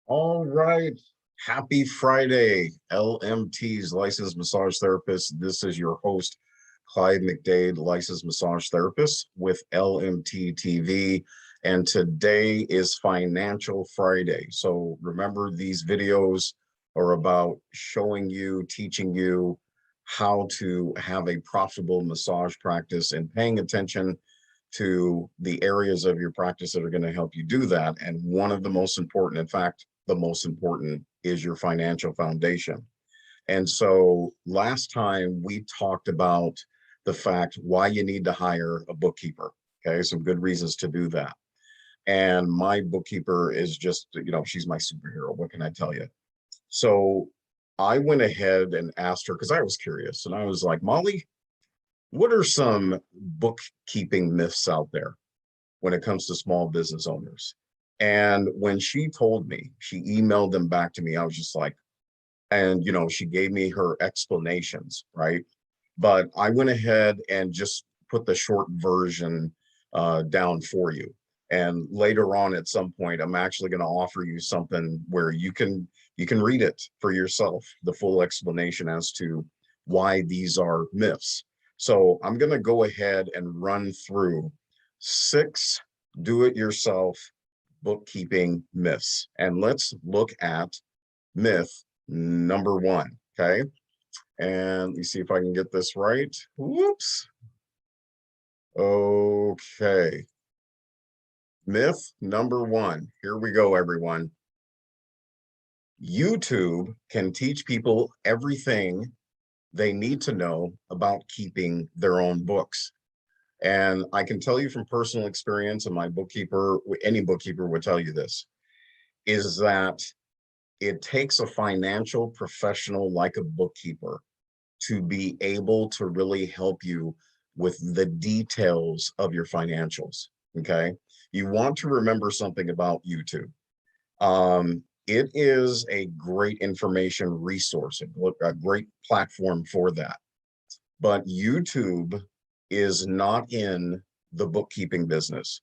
All right. Happy Friday, LMT's licensed massage therapist. This is your host, Clyde McDade, licensed massage therapist with LMT TV. And today is Financial Friday. So remember, these videos are about showing you, teaching you how to have a profitable massage practice and paying attention to the areas of your practice that are going to help you do that. And one of the most important, in fact, the most important is your financial foundation. And so last time we talked about the fact why you need to hire a bookkeeper. Okay, some good reasons to do that. And my bookkeeper is just, she's my superhero. What can I tell you? So I went ahead and asked her because I was curious and I was like, Molly, what are some bookkeeping myths out there when it comes to small business owners? And when she told me, she emailed them back to me. I was just like, and she gave me her explanations, right? But I went ahead and just put the short version down for you. And later on, at some point, I'm actually going to offer you something where you can read it for yourself, the full explanation as to why these are myths. So I'm going to go ahead and run through 6 do-it-yourself bookkeeping myths. And let's look at myth number 1, okay? And let me see if I can get this right. Whoops. Okay. Myth number 1. Here we go, everyone. YouTube can teach people everything they need to know about keeping their own books. And I can tell you from personal experience, and my bookkeeper, any bookkeeper would tell you this, is that it takes a financial professional like a bookkeeper to be able to really help you with the details of your financials. Okay. You want to remember something about YouTube. It is a great information resource, a great platform for that. But YouTube is not in the bookkeeping business.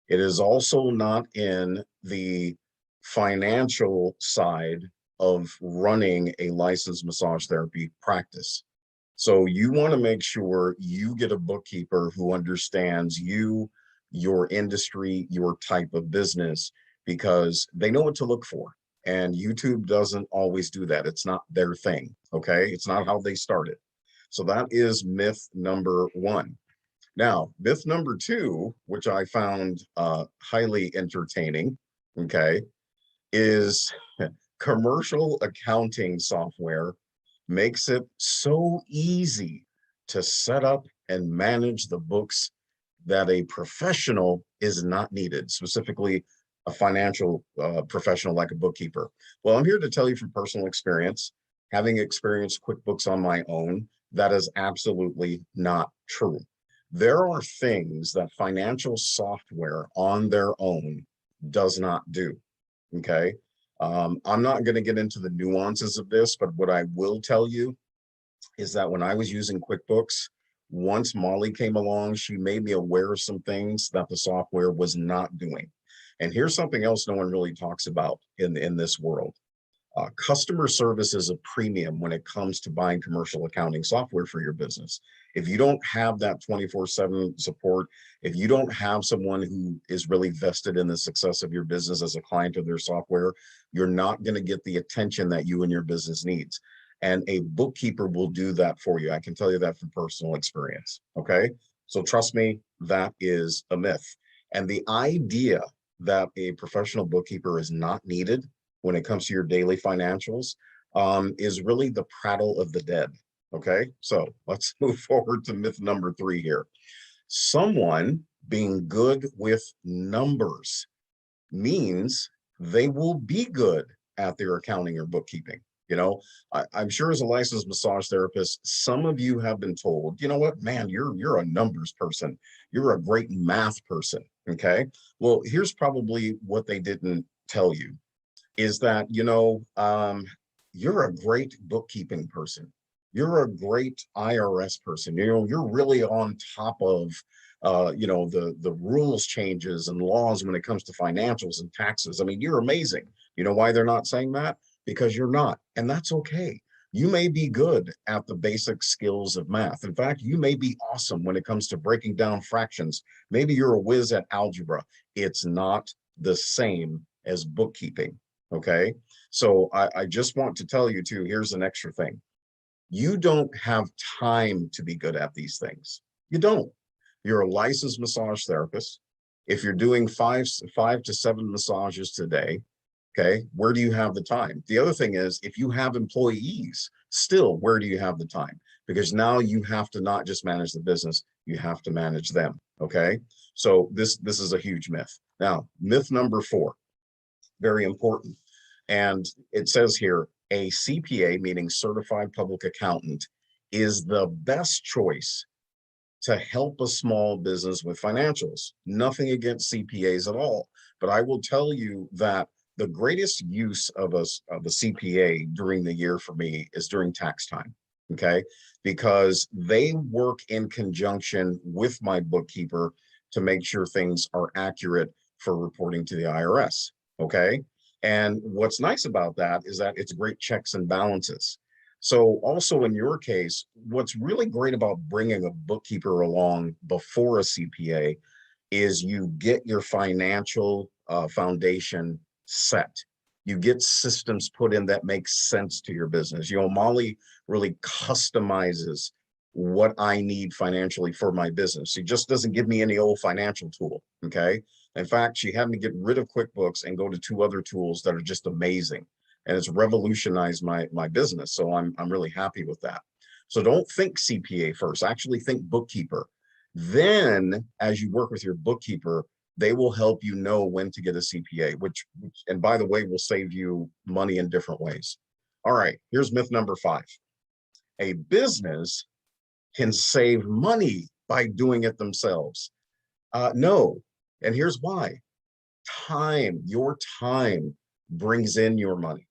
It is also not in the financial side of running a licensed massage therapy practice. So you want to make sure you get a bookkeeper who understands you, your industry, your type of business, because they know what to look for. And YouTube doesn't always do that. It's not their thing. Okay. It's not how they started. So that is myth number 1. Now, myth number 2, which I found highly entertaining, okay, is commercial accounting software makes it so easy to set up and manage the books that a professional is not needed, specifically a financial professional like a bookkeeper. Well, I'm here to tell you from personal experience, having experienced QuickBooks on my own, that is absolutely not true. There are things that financial software on their own does not do, okay? I'm not going to get into the nuances of this, but what I will tell you is that when I was using QuickBooks, once Molly came along, she made me aware of some things that the software was not doing. And here's something else no one really talks about in this world. Customer service is a premium when it comes to buying commercial accounting software for your business. If you don't have that 24/7 support, if you don't have someone who is really vested in the success of your business as a client of their software, you're not going to get the attention that you and your business needs. And a bookkeeper will do that for you. I can tell you that from personal experience. Okay. So trust me, that is a myth. And the idea that a professional bookkeeper is not needed when it comes to your daily financials is really the prattle of the dead. Okay, so let's move forward to myth number 3 here. Someone being good with numbers means they will be good at their accounting or bookkeeping. I'm sure as a licensed massage therapist, some of you have been told, you know what, man, you're a numbers person. You're a great math person. Okay. Well, here's probably what they didn't tell you is that, you're a great bookkeeping person. You're a great IRS person. You're really on top of the rules changes and laws when it comes to financials and taxes. I mean, you're amazing. You know why they're not saying that? Because you're not, and that's okay. You may be good at the basic skills of math. In fact, you may be awesome when it comes to breaking down fractions. Maybe you're a whiz at algebra. It's not the same as bookkeeping. Okay. So I just want to tell you too, here's an extra thing. You don't have time to be good at these things. You don't. You're a licensed massage therapist. If you're doing five to seven massages today, okay, where do you have the time? The other thing is, if you have employees, still, where do you have the time? Because now you have to not just manage the business, you have to manage them. Okay. So this is a huge myth. Now, myth number 4, very important. And it says here, a CPA, meaning certified public accountant, is the best choice to help a small business with financials. Nothing against CPAs at all, but I will tell you that the greatest use of a CPA during the year for me is during tax time, okay? Because they work in conjunction with my bookkeeper to make sure things are accurate for reporting to the IRS, okay? And what's nice about that is that it's great checks and balances. So also in your case, what's really great about bringing a bookkeeper along before a CPA is you get your financial foundation set. You get systems put in that make sense to your business. You know, Molly really customizes what I need financially for my business. She just doesn't give me any old financial tool, okay? In fact, she had me get rid of QuickBooks and go to 2 other tools that are just amazing. And it's revolutionized my business. So I'm really happy with that. So don't think CPA first, actually think bookkeeper. Then as you work with your bookkeeper, they will help you know when to get a CPA, which and by the way, will save you money in different ways. All right, here's myth number 5. A business can save money by doing it themselves. No, and here's why. Your time brings in your money.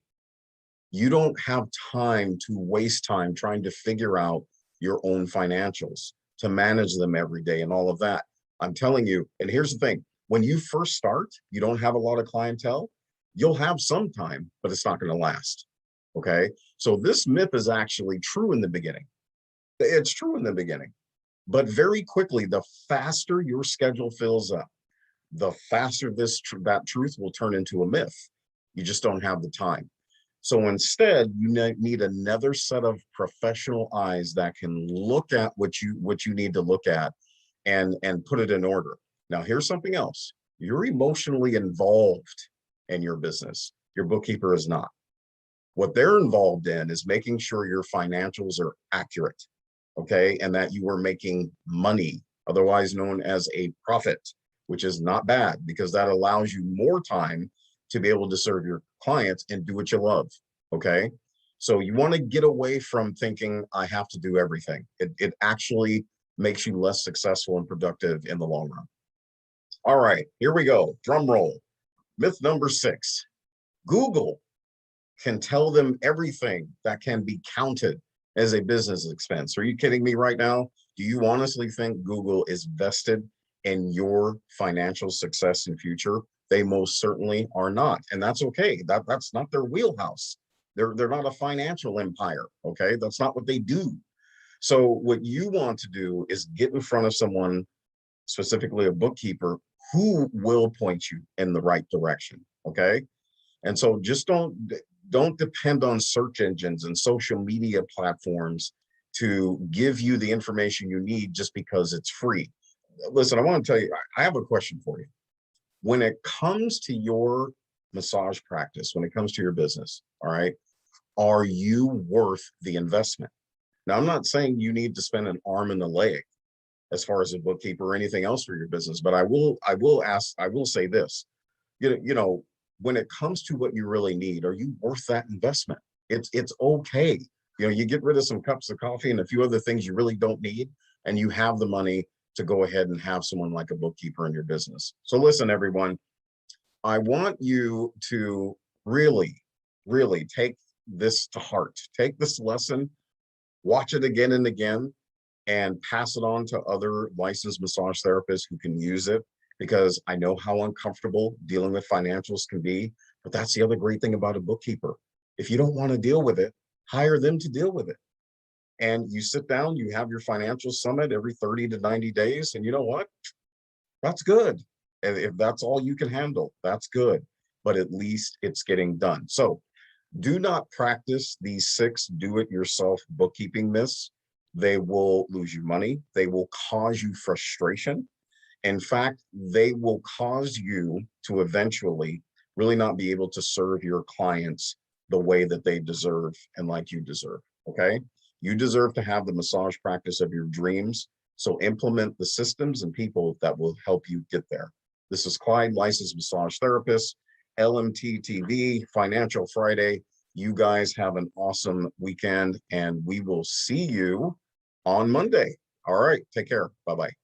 You don't have time to waste time trying to figure out your own financials, to manage them every day and all of that. I'm telling you, and here's the thing, when you first start, you don't have a lot of clientele, you'll have some time, but it's not going to last. Okay. So this myth is actually true in the beginning. It's true in the beginning, but very quickly, the faster your schedule fills up, the faster that truth will turn into a myth. You just don't have the time. So instead, you need another set of professional eyes that can look at what you need to look at and put it in order. Now, here's something else. You're emotionally involved in your business. Your bookkeeper is not. What they're involved in is making sure your financials are accurate, okay, and that you are making money, otherwise known as a profit, which is not bad because that allows you more time to be able to serve your clients and do what you love, okay? So you want to get away from thinking I have to do everything. It actually makes you less successful and productive in the long run. All right, here we go, drum roll. Myth number 6, Google can tell them everything that can be counted as a business expense. Are you kidding me right now? Do you honestly think Google is vested in your financial success and future? They most certainly are not, and that's okay. That's not their wheelhouse. They're not a financial empire, okay? That's not what they do. So what you want to do is get in front of someone, specifically a bookkeeper, who will point you in the right direction, okay? And so just don't depend on search engines and social media platforms to give you the information you need just because it's free. Listen, I want to tell you, I have a question for you. When it comes to your massage practice, when it comes to your business, all right, are you worth the investment? Now, I'm not saying you need to spend an arm and a leg as far as a bookkeeper or anything else for your business, but I will say this, when it comes to what you really need, are you worth that investment? It's okay. You get rid of some cups of coffee and a few other things you really don't need, and you have the money to go ahead and have someone like a bookkeeper in your business. So listen, everyone, I want you to really, really take this to heart. Take this lesson, watch it again and again, and pass it on to other licensed massage therapists who can use it, because I know how uncomfortable dealing with financials can be. But that's the other great thing about a bookkeeper. If you don't want to deal with it, hire them to deal with it. And you sit down, you have your financial summit every 30 to 90 days. And you know what? That's good. And if that's all you can handle, that's good. But at least it's getting done. So do not practice these 6 do-it-yourself bookkeeping myths. They will lose you money. They will cause you frustration. In fact, they will cause you to eventually really not be able to serve your clients the way that they deserve and like you deserve. Okay. You deserve to have the massage practice of your dreams. So implement the systems and people that will help you get there. This is Clyde, licensed massage therapist, LMT TV, Financial Friday. You guys have an awesome weekend, and we will see you on Monday. All right. Take care. Bye-bye.